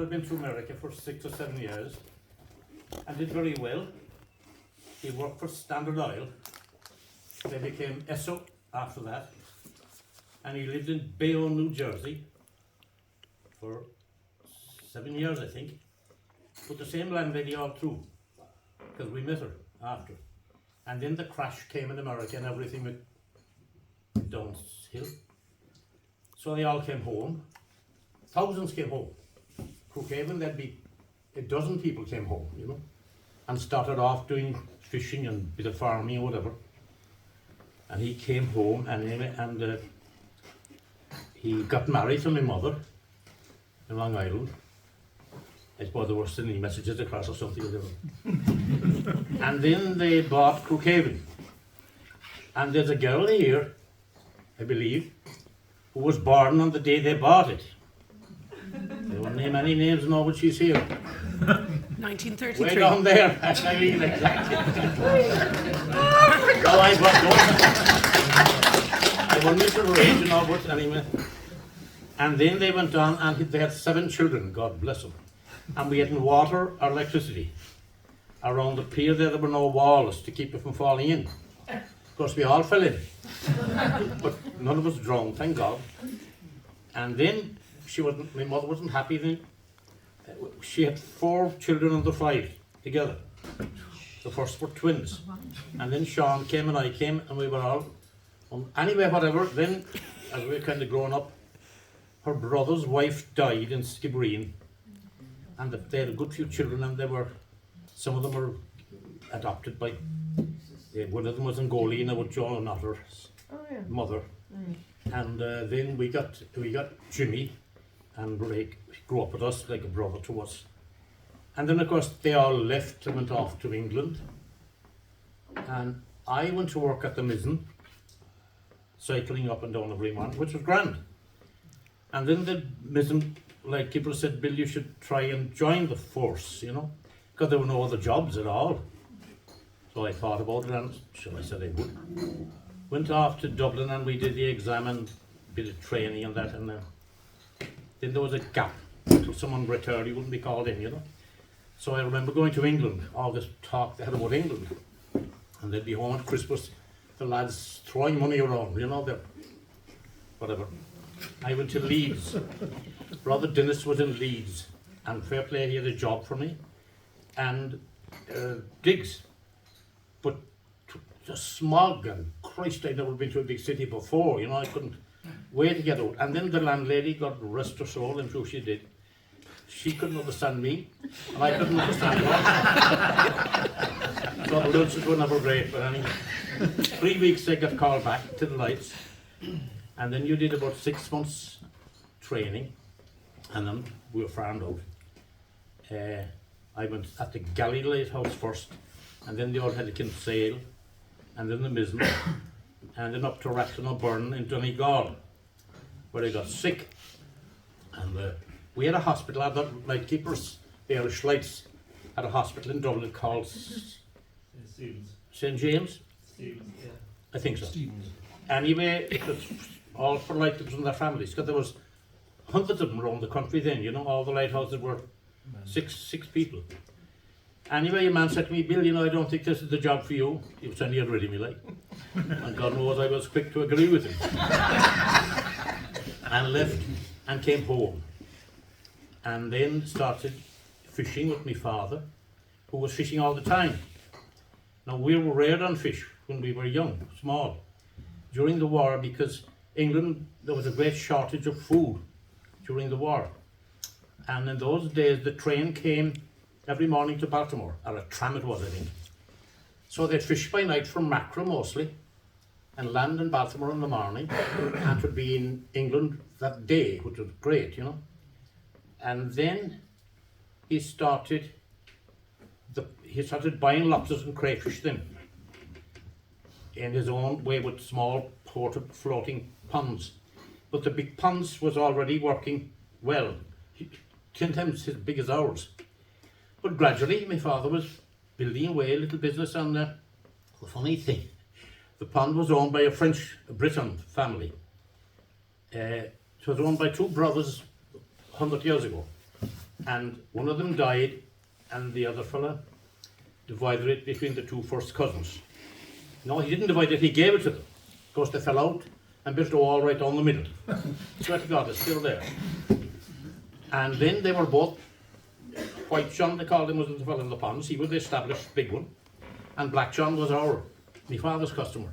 had been to America for 6 or 7 years and did very well. He worked for Standard Oil. They became Esso after that. And he lived in Bayonne, New Jersey for 7 years, I think. With the same landlady all through, because we met her after. And then the crash came in America and everything went downhill. So they all came home. Thousands came home. Crookhaven, there'd be a dozen people came home, you know, and started off doing fishing and a bit of farming or whatever. And he came home and he got married to my mother in Long Island. I suppose there were sending messages across or something or whatever. And then they bought Crookhaven. And there's a girl here, I believe, who was born on the day they bought it. They won't name any names now, but she's here. 1933. Way down there, I mean, exactly. No, I won't use her age and all, but anyway. And then they went on and they had 7 children, God bless them. And we had water or electricity. Around the pier there were no walls to keep it from falling in. Of course we all fell in. But none of us drowned, thank God. And then my mother wasn't happy then. She had 4 children under 5 together. The first were twins. And then Sean came and I came and we were all, anyway, whatever. Then, as we were kind of growing up, her brother's wife died in Skibbereen. And they had a good few children and some of them were adopted by, one of them was in Golina with John and Otter's mother. And then we got Jimmy and Ray grew up with us like a brother to us. And then of course they all left and went off to England. And I went to work at the Mizzen, cycling up and down every morning, which was grand. And then the Mizzen, like people said, Bill, you should try and join the force, you know, because there were no other jobs at all. So I thought about it and I said I would. Went off to Dublin and we did the exam and a bit of training and that, and then there was a gap until someone retired, he wouldn't be called in, you know. So I remember going to England, all this talk they had about England, and they'd be home at Christmas, the lads throwing money around, you know, whatever. I went to Leeds. Brother Dennis was in Leeds, and fair play, he had a job for me, and gigs. But the smog and Christ, I'd never been to a big city before, you know, I couldn't wait to get out. And then the landlady, God rest her soul, I'm sure she did, she couldn't understand me, and I couldn't understand her. So the lunches were never great, but anyway. 3 weeks I got called back to the lights, and then you did about 6 months training, and then we were farmed out. I went at the Galley Lighthouse first, and then the old Helican Sail, and then the Mizzen, and then up to Rathlin O'Byrne in Donegal, where I got sick. And we had a hospital, like keepers, the Irish Lights, had a hospital in Dublin called St. James? Stevens, yeah. I think so. Stevens. Anyway, it was all for lighthouse and their families, because there was hundreds of them around the country then, you know, all the lighthouses were six people. Anyway, a man said to me, Bill, you know, I don't think this is the job for you. He was trying to get rid of me, like. And God knows I was quick to agree with him. And left and came home. And then started fishing with my father, who was fishing all the time. Now, we were reared on fish when we were young, small, during the war, because England, there was a great shortage of food during the war. And in those days, the train came every morning to Baltimore, or a tram it was, I think. So they'd fish by night from Macra mostly, and land in Baltimore in the morning, and would be in England that day, which was great, you know. And then he started buying lobsters and crayfish then, in his own way with small ported floating ponds. But the big ponds was already working well, 10 times as big as ours. But gradually my father was building away a little business, and the funny thing, the pond was owned by a Briton family. It was owned by 2 brothers 100 years ago. And one of them died, and the other fella divided it between the two first cousins. No, he didn't divide it, he gave it to them. Of course, they fell out and built a wall right down the middle. Swear to God, it's still there. And then they were both, White John, they called him, was the fellow in the ponds. He was the established big one. And Black John was my father's customer.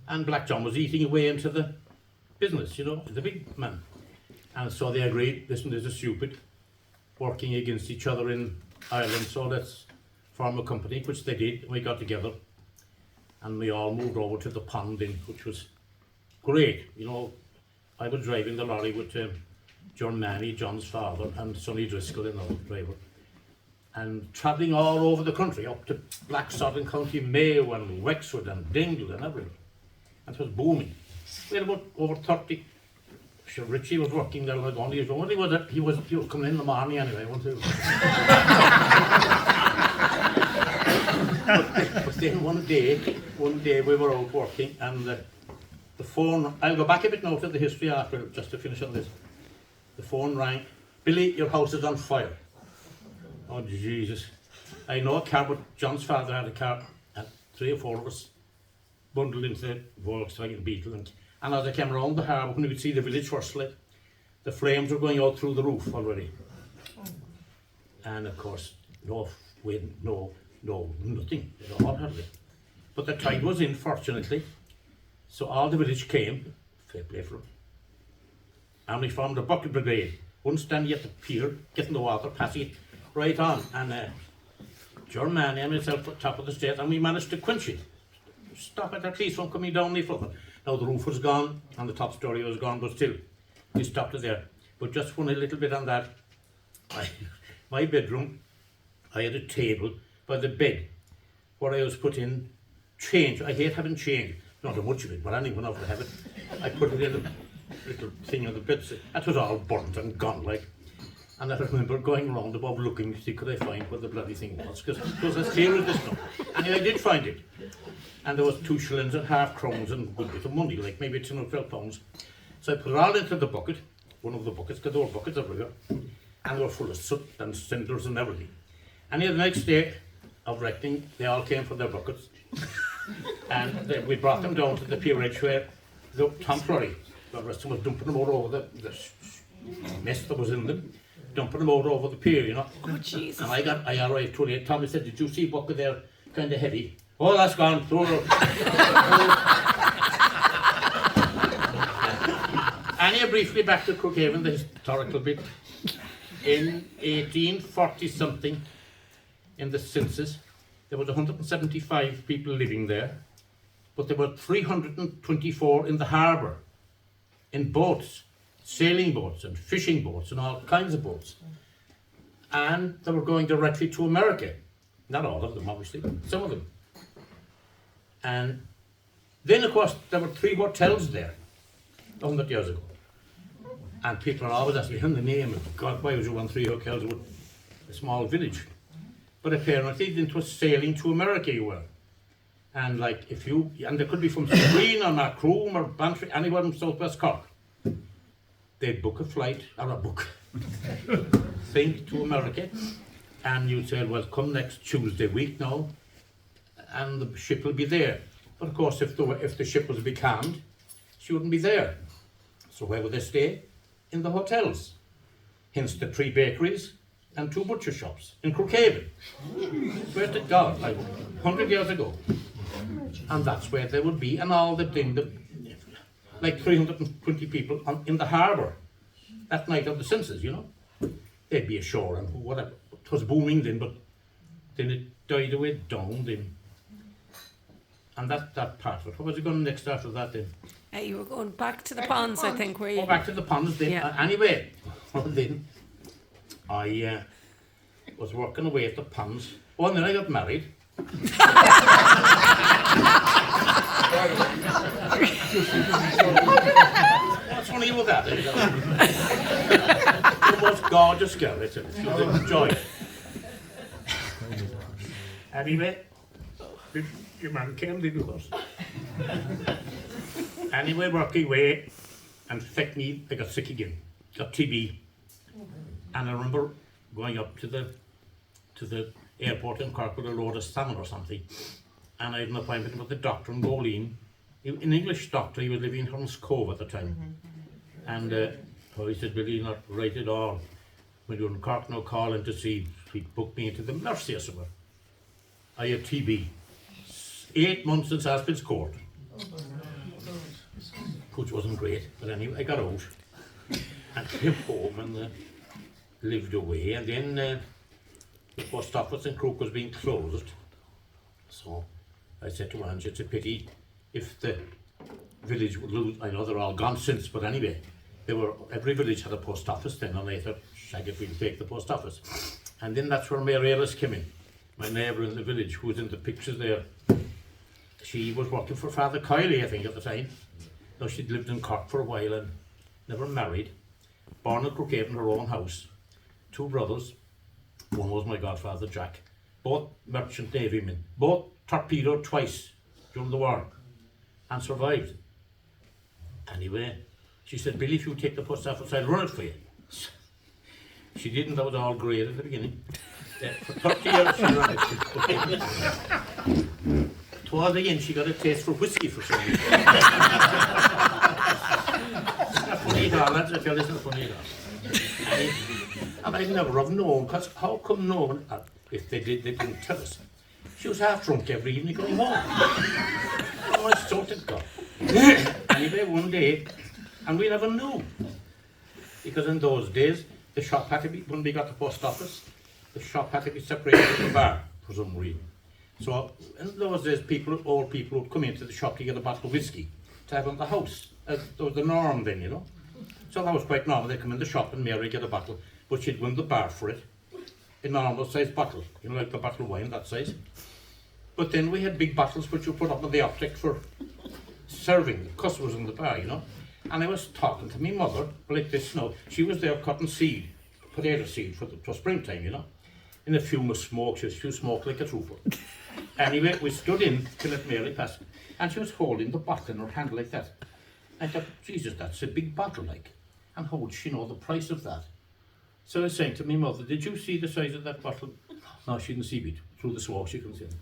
And Black John was eating away into the business, you know, the big man. And so they agreed, listen, this is stupid, working against each other in Ireland, so let's form a company, which they did, and we got together. And we all moved over to the pond in, which was great. You know, I was driving the lorry with John Manny, John's father, and Sonny Driscoll, another driver. And travelling all over the country, up to Blacksod and County Mayo and Wexford and Dingle and everything. And it was booming. We had about over 30. Sure, Richie was working there like only his own. He was coming in the morning anyway, wasn't he? but then one day we were out working, and the phone, I'll go back a bit now to the history after, just to finish on this. The phone rang, Billy, your house is on fire. Oh Jesus. I know a car, but John's father had a car, and 3 or 4 of us bundled into the Volkswagen Beetle, and as I came around the harbour, when you could see the village first, like, the flames were going out through the roof already. And of course, no wind, no nothing at all hardly. But the tide was in, fortunately, so all the village came, fair play for them. And we formed a bucket brigade, one standing at the pier, getting the water, passing it right on. And John Manny and myself at the top of the stairs, and we managed to quench it. Stop it at least from coming down any further. Now the roof was gone and the top story was gone, but still, we stopped it there. But just for a little bit on that, my bedroom, I had a table by the bed where I was put in change. I hate having change, not much of it, but anyone else to have it. I put it in a little thing on the bed. That was all burnt and gone, like. And I remember going round above looking to see could I find what the bloody thing was, because it was as clear as this now. And I did find it. And there was 2 shillings and half crowns and a good bit of money, like maybe 10 or 12 pounds. So I put it all into the bucket, one of the buckets, because there were buckets everywhere, and they were full of soot and cinders and everything. And the next day of reckoning, they all came for their buckets, and we brought them down to the pier edge where the temporary, the rest of them was dumping them all over the mess that was in them, dumping them all over the pier, you know. Oh, Jesus. And I arrived too late. Tommy said, did you see a bucket there, kind of heavy? Oh, that's gone. Throw it out. Anyway, briefly back to Crookhaven, the historical bit. In 1840 something, in the census, there was 175 people living there, but there were 324 in the harbour, in boats, sailing boats and fishing boats and all kinds of boats. And they were going directly to America. Not all of them, obviously, some of them. And then, of course, there were 3 hotels there 100 years ago. And people are always asking, in the name of God, why would you want 3 hotels with a small village? But apparently it was sailing to America you were. And like and they could be from Green or Macroom or Bantry, anywhere in Southwest Cork. They'd book a flight, or a book, thing to America. And you'd say, well, come next Tuesday week now, and the ship will be there. But of course, if the ship was becalmed, she wouldn't be there. So where would they stay? In the hotels. Hence the 3 bakeries and 2 butcher shops in Crookhaven. Swear to God, like 100 years ago. And that's where they would be, and all the thing, like 320 people in the harbour that night of the census, you know. They'd be ashore and whatever. It was booming then, but then it died away down then. And that part of it. What was it going next after that then? You were going back to the ponds, I think, were you? Oh, back to the ponds then. Yeah. Anyway, well then, I was working away at the ponds. Oh, and then I got married. What's funny with that? The most gorgeous girl, it's a joy. Anyway, your man came, didn't he? Anyway, working away, and I got sick again, got TB. And I remember going up to the airport in Cork with a load of salmon or something, and I had an appointment with the doctor in Goleen, an English doctor. He was living in Holmes Cove at the time. And he said, "Will you not write it all? When you're in Cork now, call in to see." He booked me into the Mercy or somewhere. I had TB. 8 months in Saspin's Court, which wasn't great, but anyway, I got out and came home and lived away. And then the post office in Crook was being closed. So I said to Ange, it's a pity if the village would lose. I know they're all gone since, but anyway, every village had a post office then, and I thought, shag if we'll take the post office. And then that's where Mary Ellis came in, my neighbour in the village, who was in the pictures there. She was working for Father Kiley, I think, at the time. Now, she'd lived in Cork for a while and never married. Born at Crookhaven, her own house. 2 brothers. One was my godfather, Jack. Both merchant navy men. Both torpedoed twice during the war and survived. Anyway, she said, "Billy, if you take the post office, I'll run it for you." She didn't. That was all great at the beginning. For 30 years she ran it. Towards the end, she got a taste for whiskey for some reason. It's not funny at all, lads. I tell you, it's not funny at all. And I'd never have known, because how come no one, if they did, they didn't tell us. She was half drunk every evening going home. Oh, I sorted God. Anyway, one day, and we never knew, because in those days, the shop had to be, when we got the post office, the shop had to be separated from the bar for some reason. So in those days, old people would come into the shop to get a bottle of whiskey to have in the house. That was the norm then, you know. So that was quite normal. They'd come in the shop and Mary get a bottle, but she'd win the bar for it, a normal size bottle, you know, like the bottle of wine, that size. But then we had big bottles which you put up on the optic for serving the customers in the bar, you know. And I was talking to my mother like this now. She was there cutting seed, potato seed for springtime, you know. In a fume of smoke, she smoked like a trooper. Anyway, we stood in to let Mary pass, and she was holding the bottle in her hand like that. I thought, Jesus, that's a big bottle, like. And how would she know the price of that? So I was saying to my mother, "Did you see the size of that bottle?" No, she didn't see it. Through the smoke, she couldn't see it.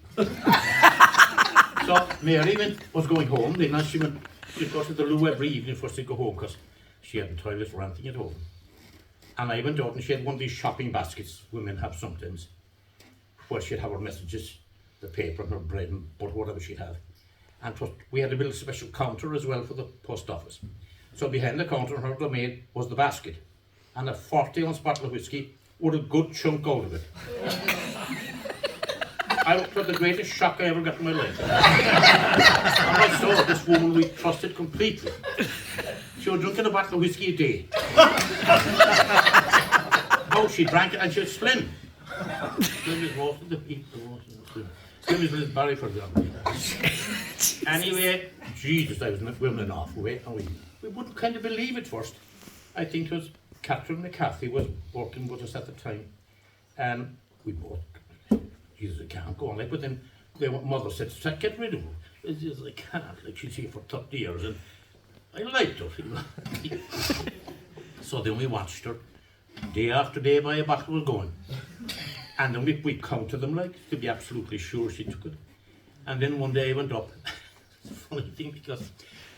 So Mary was going home, then and she'd go to the loo every evening first to go home, because she hadn't toilets or anything at home. And I went out and she had one of these shopping baskets women have sometimes, where she'd have her messages, the paper and her bread and butter, whatever she'd have. And we had a little special counter as well for the post office. So behind the counter, her domain was the basket, and a 40-ounce bottle of whiskey with a good chunk out of it. It was the greatest shock I ever got in my life. And I saw this woman we trusted completely. She was drinking a bottle of whiskey a day. Oh, she drank it and she was slim. Slim as most of the people. Slim as Liz Barry, for example. Anyway, Jesus, I was women off away, and we wouldn't kind of believe it first. I think it was Catherine McCarthy was working with us at the time, and we both, Jesus, I can't go on like, but then their mother said, "Get rid of her." I said, "I can't, like, she's here for 30 years, and I liked her." So then we watched her, day after day by a bottle was going. And then we counted them, like, to be absolutely sure she took it. And then one day I went up. It's a funny thing, because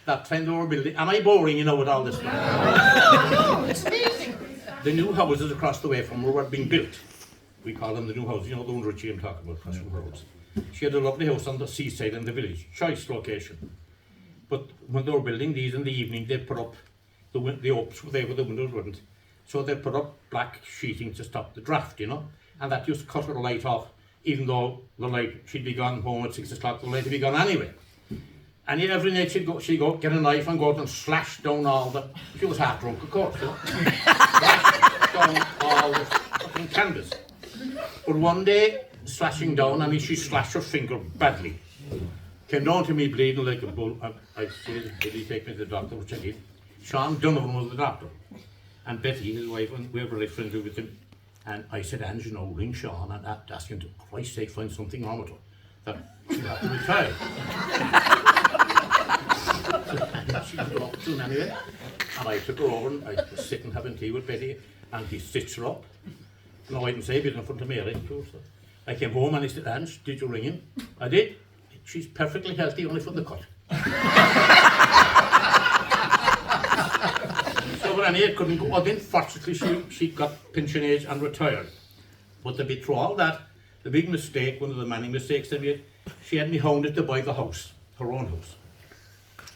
that time they were building, am I boring, you know, with all this stuff? No, it's amazing. The new houses across the way from her were being built. We call them the new houses, you know, the one Richie I'm talking about, across from the roads. She had a lovely house on the seaside in the village, choice location. But when they were building these in the evening, they put up the oaks were there, but the windows weren't. So they put up black sheeting to stop the draft, you know, and that just cut her light off, even though the light, she'd be gone home at 6 o'clock, the light would be gone anyway. And yet every night she'd go get a knife and go out and slash down all the, she was half drunk of course, you know, slash down all the fucking canvas. But one day, slashing down, I mean, she slashed her finger badly. Came down to me bleeding like a bull, and I said, "Did he take me to the doctor?" Which I did. Sean Donovan was the doctor, and Betty, his wife, and we were very friendly with him. And I said, "Ange, you know, ring Sean and ask him to, for Christ's sake, find something wrong with her, that she'll have to retire." And she was off soon anyway. And I took her over, and I was sitting having tea with Betty, and he stitched her up. No, I didn't say it in front of Mary. So I came home and he said, Ange, did you ring him? I did. She's perfectly healthy, only for the cut. So when I couldn't go, then fortunately she got pension age and retired. But through all that, the big mistake, one of the many mistakes they made, she had me hounded to buy the house, her own house.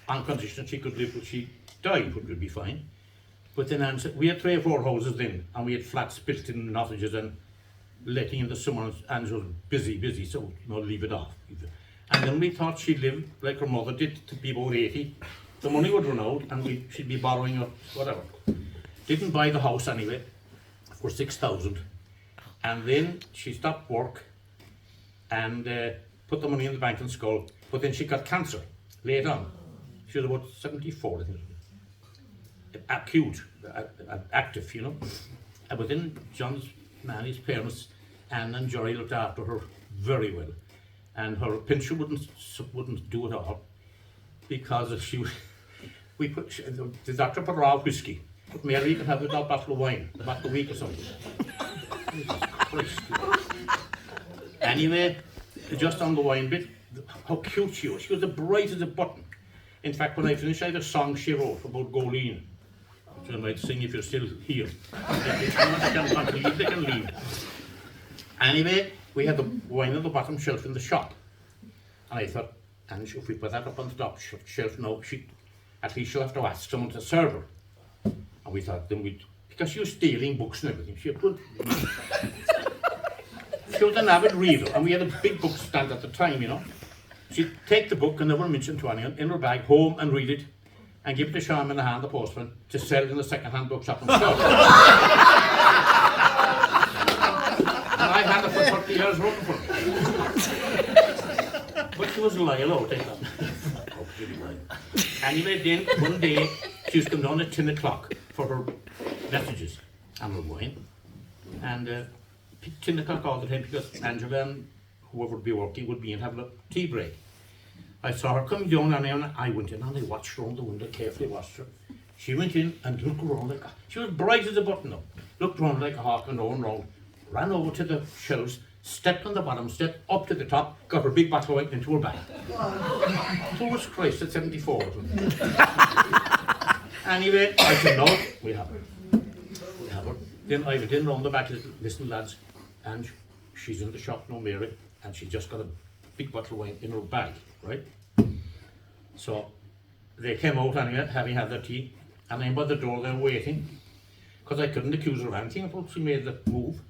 On condition she could live till she died, which would be fine. But then we had 3 or 4 houses then, and we had flats built in cottages and letting in the summer, and was busy, so leave it off. And then we thought she'd live like her mother did, to be about 80. The money would run out, and she'd be borrowing or whatever. Didn't buy the house anyway, for 6,000. And then she stopped work, and put the money in the bank in Skull. But then she got cancer, later on. She was about 74, I think. Acute, active, But then John's man, his parents, Anne and Jory looked after her very well. And her pension wouldn't do it all, because if the doctor put her out whiskey. But Mary could have a bottle of wine, about a week or something. Jesus Christ. Anyway, just on the wine bit, how cute she was. She was as bright as a button. In fact, when I finished, I had a song she wrote about Goleen, which I might sing if you're still here. They can leave. Anyway, we had the wine on the bottom shelf in the shop. And I thought, and if we put that up on the top shelf now, at least she'll have to ask someone to serve her. And we thought, because she was stealing books and everything, she was an avid reader, and we had a big book stand at the time, She'd take the book and never mention to anyone, in her bag, home and read it, and give it to Sean in the hand, the postman, to sell in the second-hand bookshop himself. And I had it for 30 years working for her. But she was loyal out, I thought. Anyway, then, one day, she was coming down at 10 o'clock for her messages and her wine. And 10 o'clock all the time, because Angela and whoever would be working would be in having a tea break. I saw her coming down, and I went in and I watched her on the window, carefully watched her. She went in and looked around like she was bright as a button up. Looked around like a hawk and round, ran over to the shelves, stepped on the bottom step, up to the top, got her big bottle of wine into her bag. Towards Christ at 74. Anyway, I said, no, we have her. Then I went in round the back, listen lads, and she's in the shop now, Mary, and she's just got a big bottle of wine in her bag, right? So they came out anyway, having had their tea, and I'm by the door there waiting, because I couldn't accuse her of anything until she made the move.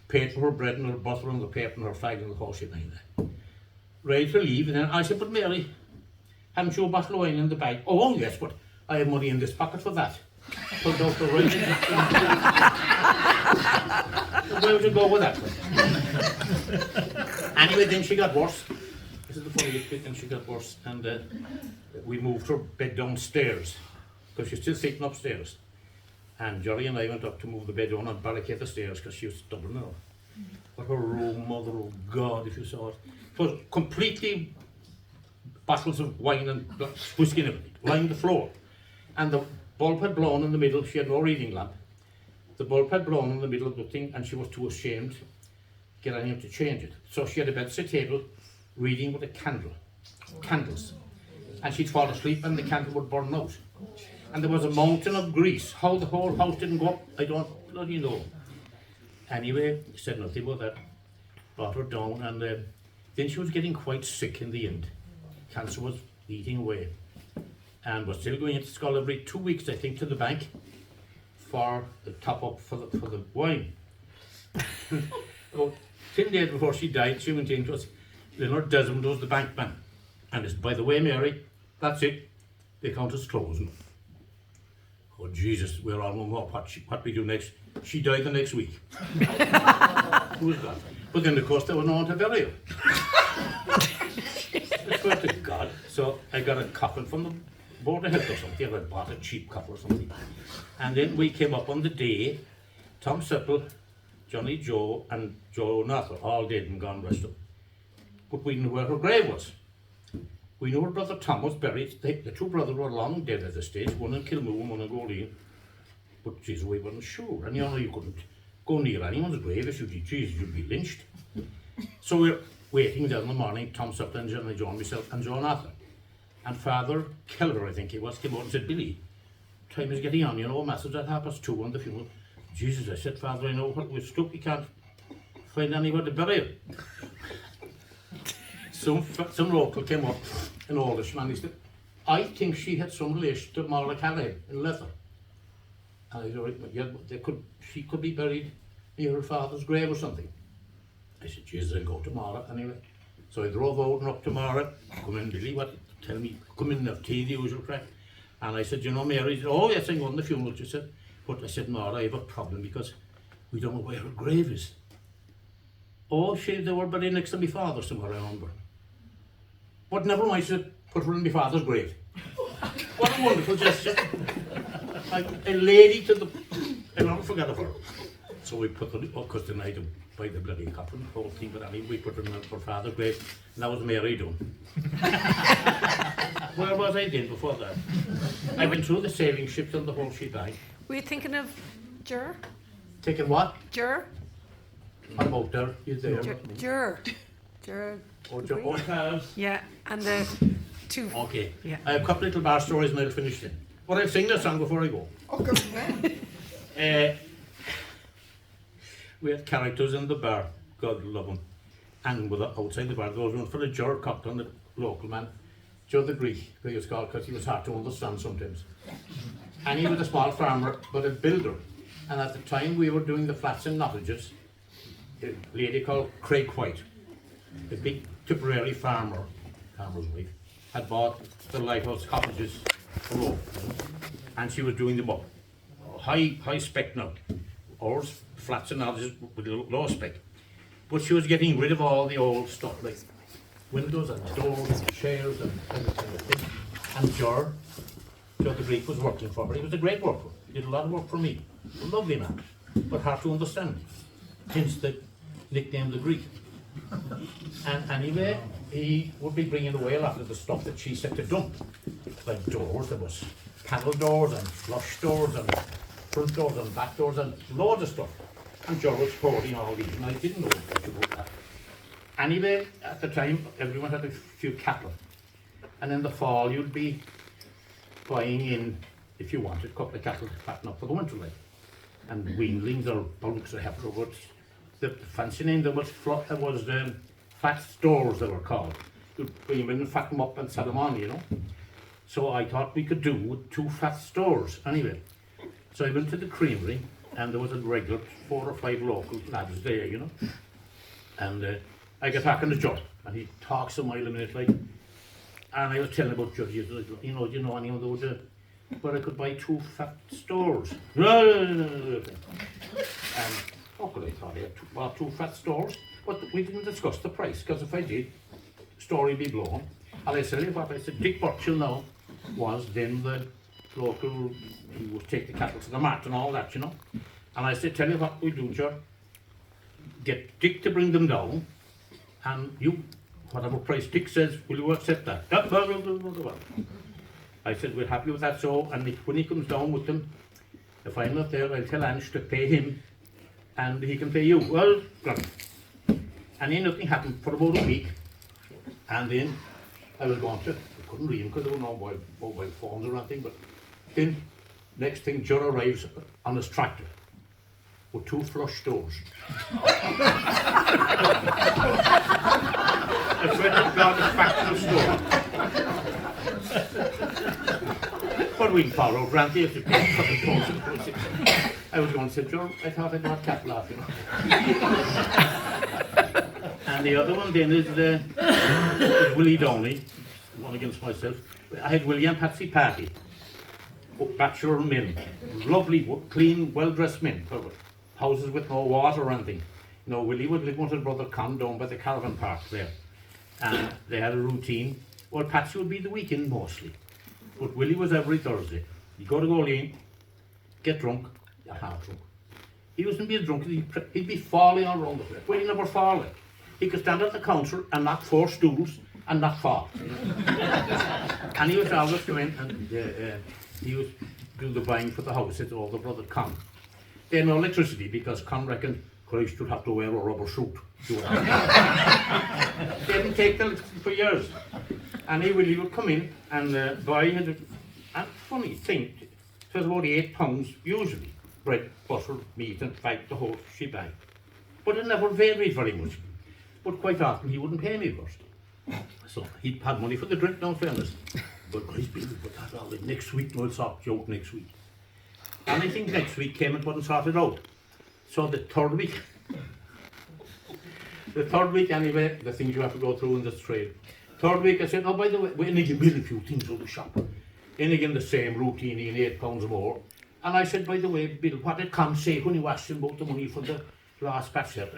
Paid for her bread and her butter and the paper and her flag and the whole shit like that. Ready to leave, and then I said, but Mary, haven't you a bottle of wine in the bag? Oh yes, but I have money in this pocket for that. Pulled out the right. Where would you go with that? Anyway, then she got worse. This is the funniest bit, then she got worse, and we moved her bed downstairs, because she's still sitting upstairs. And Jory and I went up to move the bed down and barricade the stairs, because she was stubborn now. But her room, mother of God, if you saw it. It was completely bottles of wine and whiskey and everything, lined the floor. And the bulb had blown in the middle. She had no reading lamp. The bulb had blown in the middle of the thing, and she was too ashamed to get anyone to change it. So she had a bedside table reading with a candles. And she'd fall asleep and the candle would burn out. And there was a mountain of grease. How the whole house didn't go up, I don't bloody know. Anyway, said nothing about that. Brought her down, and then she was getting quite sick in the end. Cancer was eating away. And was still going into school every 2 weeks, I think, to the bank for the top up for the wine. About 10 days before she died, she went in to us. Leonard Desmond was the bankman. And it's, by the way, Mary, that's it. The account is closing. Oh Jesus, we're all wondering what we do next. She died the next week. Who was that? But then of course there was no one to bury her. I swear to God. So I got a coffin from the Board of Health or something. I bought a cheap coffin or something. And then we came up on the day, Tom Sepple, Johnny Joe and Joe Nathan, all dead and gone, rest of them. But we knew where her grave was. We knew her brother Tom was buried. The two brothers were long dead at this stage, one in Kilmoo and one in Goleen. But Jesus, we weren't sure. And you know, you couldn't go near anyone's grave if you did, Jesus, you'd be lynched. So we're waiting there in the morning, Tom Sutton, and John, myself, and John Arthur. And Father Keller, I think he was, came out and said, Billy, time is getting on, you know, a message at 2:30 on the funeral. Jesus, I said, Father, I know what we're stuck, we can't find anywhere to bury her. Some local came up, an oldish man, he said, I think she had some relation to Mara Calais in Leather. And I said, yeah, she could be buried near her father's grave or something. I said, Jesus, I'll go to Mara anyway. So I drove out and up to Mara, come in, Billy, tell me, come in and have tea, the usual crack. And I said, you know, Mary, said, oh yes, I'm going to the funeral, she said. But I said, Mara, I have a problem because we don't know where her grave is. Oh, they were buried next to my father somewhere, I remember. But never mind, she said, put her in my father's grave. What a wonderful gesture. Like a lady to the... I'll never forget of her. So we put her, because the night by the bloody coffin, the whole thing, but anyway, we put her in her father's grave, and that was Mary done. Where was I then before that? I went through the sailing ships and the whole shebang. Were you thinking of Jur? Taking what? Jur? What about there? You there? Jur. Jur. Oh, Charles. Yeah, and the two. Okay. Yeah. I have a couple little bar stories and I'll finish then. But I'll sing the song before I go. Oh, good. We had characters in the bar, God love them. And with outside the bar, there was one for the Jur Cockton, the local man. Joe the Greek, he was called because he was hard to understand sometimes. And he was a small farmer, but a builder. And at the time we were doing the flats and cottages, a lady called Craig White, a big Tipperary farmer's wife, had bought the lighthouse cottages for road, and she was doing them up. High spec now. Ours, flats and cottages with low spec. But she was getting rid of all the old stuff like windows and doors and chairs and everything. And Joe the Greek was working for her. He was a great worker. He did a lot of work for me. A lovely man, but hard to understand. Hence the nickname the Greek. And anyway, he would be bringing away a lot of the stuff that she said to dump. Like doors, there was panel doors and flush doors and front doors and back doors and loads of stuff. And Joe was hoarding all these, and I didn't know much about that. Anyway, at the time, everyone had a few cattle. And in the fall, you'd be buying in, if you wanted, a couple of cattle to fatten up for the winter, like. And weanlings or bulks or heifers. The fancy name, there was fat stores, they were called. You'd bring them in and fatten them up and sell them on, you know. So I thought we could do with 2 fat stores. Anyway, so I went to the creamery, and there was a regular 4 or 5 local lads there, you know. And I got back on the job, and he talks a mile a minute, like. And I was telling about judges, you know anyone that would, where I could buy 2 fat stores. And I thought I had 2 fat stores, but we didn't discuss the price, because if I did, the story would be blown. And I said, I said, Dick Burchill now was then the local, he would take the cattle to the mart and all that, you know. And I said, tell you what we do, Joe, get Dick to bring them down, and you, whatever price Dick says, will you accept that? I said, we're happy with that, so, and when he comes down with them, if I'm not there, I'll tell Ange to pay him, and he can pay you. Well, grand. And then nothing happened for about a week, and then I was going to, I couldn't read him because there were no mobile phones or anything, but then, next thing, Joe arrives on his tractor with 2 flush doors. I swear to God, it's back to the store. But we followed round there to fucking phones. I was going to say, Joe, I thought I'd not cat laugh, you know. And the other one then is Willie Downey, one against myself. I had Willie and Patsy Patty, bachelor men, lovely, clean, well-dressed men, houses with no water or anything. You know, Willie would live with his brother Con down by the caravan park there. And they had a routine. Well, Patsy would be the weekend mostly. But Willie was every Thursday. You got to go in, get drunk, you're half drunk. He wasn't being drunk, he'd be falling all around the place. Well, he never falling. He could stand at the counter and knock 4 stools and not fall. And he was always coming and he was do the buying for the house, it's all the brother Con. They had no electricity because Con reckoned Christ would have to wear a rubber suit. They didn't take the electricity for years. And he would come in and buy it. And funny thing, it was about £8 usually. Bread, butter, meat and fat, the whole shebang. But it never varied very much. But quite often he wouldn't pay me first. So he'd had money for the drink, no fairness. But Christ, people put that all in. Next week, we'll sort you out next week. And I think next week came and wasn't sorted out. So the third week anyway, the things you have to go through in this trade. Third week I said, oh, by the way, we're going to build a few things out of the shop. And again the same routine in £8 more. And I said, by the way, Bill, what did Con say when you asked him about the money for the last batch there?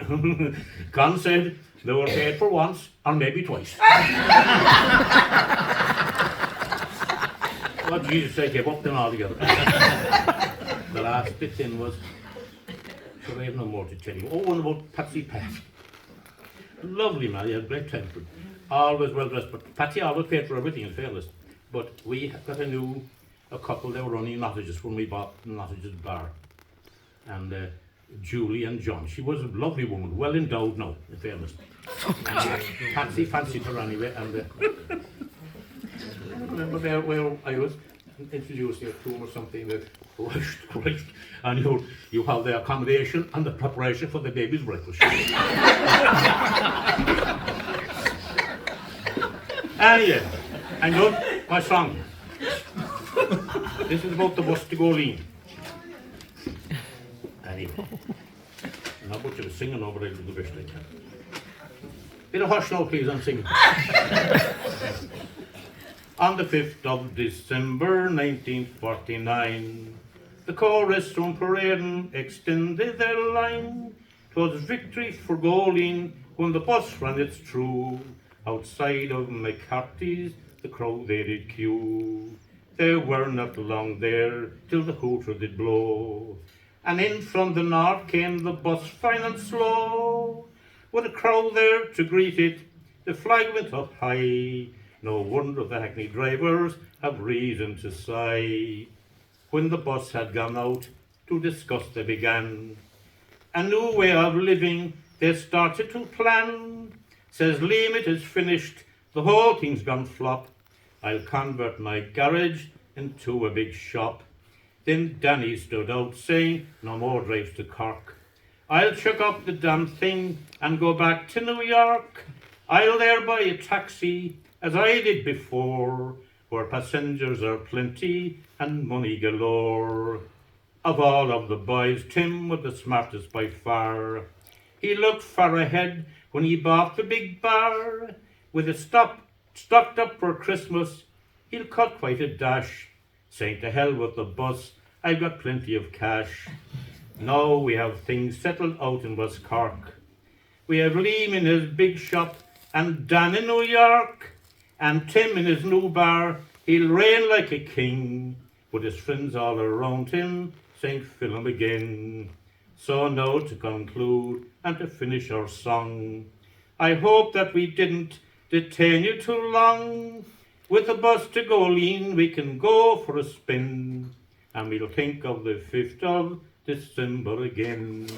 Con said they were paid for once or maybe twice. Well, Jesus, I gave up then altogether. The last bit in was, so I have no more to tell you. Oh, one about Patsy Pat. Lovely man, he had great temper. Always well dressed, but Patsy always paid for everything in fairness. But we got a couple, they were running Nottages when we bought Nottages Bar. And Julie and John, she was a lovely woman, well endowed now, in fairness. And, Patsy fancied her anyway, and I remember there where I was introduced to him or something that, Christ, and you have the accommodation and the preparation for the baby's breakfast. Anyway, I know my song. This is about the bus to go lean. Anyway, not much of a singing over it, I'll do the best I can. Bit of hush now, please, I'm singing. On the 5th of December 1949, the chorus from Parading extended their line. 'Twas victory for Goleen when the bus ran its true. Outside of McCarthy's, the crowd they did queue. They were not long there till the hooter did blow. And in from the north came the bus fine and slow. With a crowd there to greet it, the flag went up high. No wonder the hackney drivers have reason to sigh. When the bus had gone out, to discuss they began. A new way of living they started to plan. Says Liam, it is finished, the whole thing's gone flop. I'll convert my garage into a big shop. Then Danny stood out saying, no more drives to Cork. I'll chuck up the damn thing and go back to New York. I'll there buy a taxi as I did before, where passengers are plenty and money galore. Of all of the boys, Tim was the smartest by far. He looked far ahead when he bought the big bar. With it stocked up for Christmas, he'll cut quite a dash. Saying to hell with the bus, I've got plenty of cash. Now we have things settled out in West Cork. We have Liam in his big shop and Dan in New York. And Tim in his new bar, he'll reign like a king. With his friends all around him, saying fill him again. So now to conclude and to finish our song, I hope that we didn't detain you too long. With the bus to go lean, we can go for a spin. And we'll think of the 5th of December again.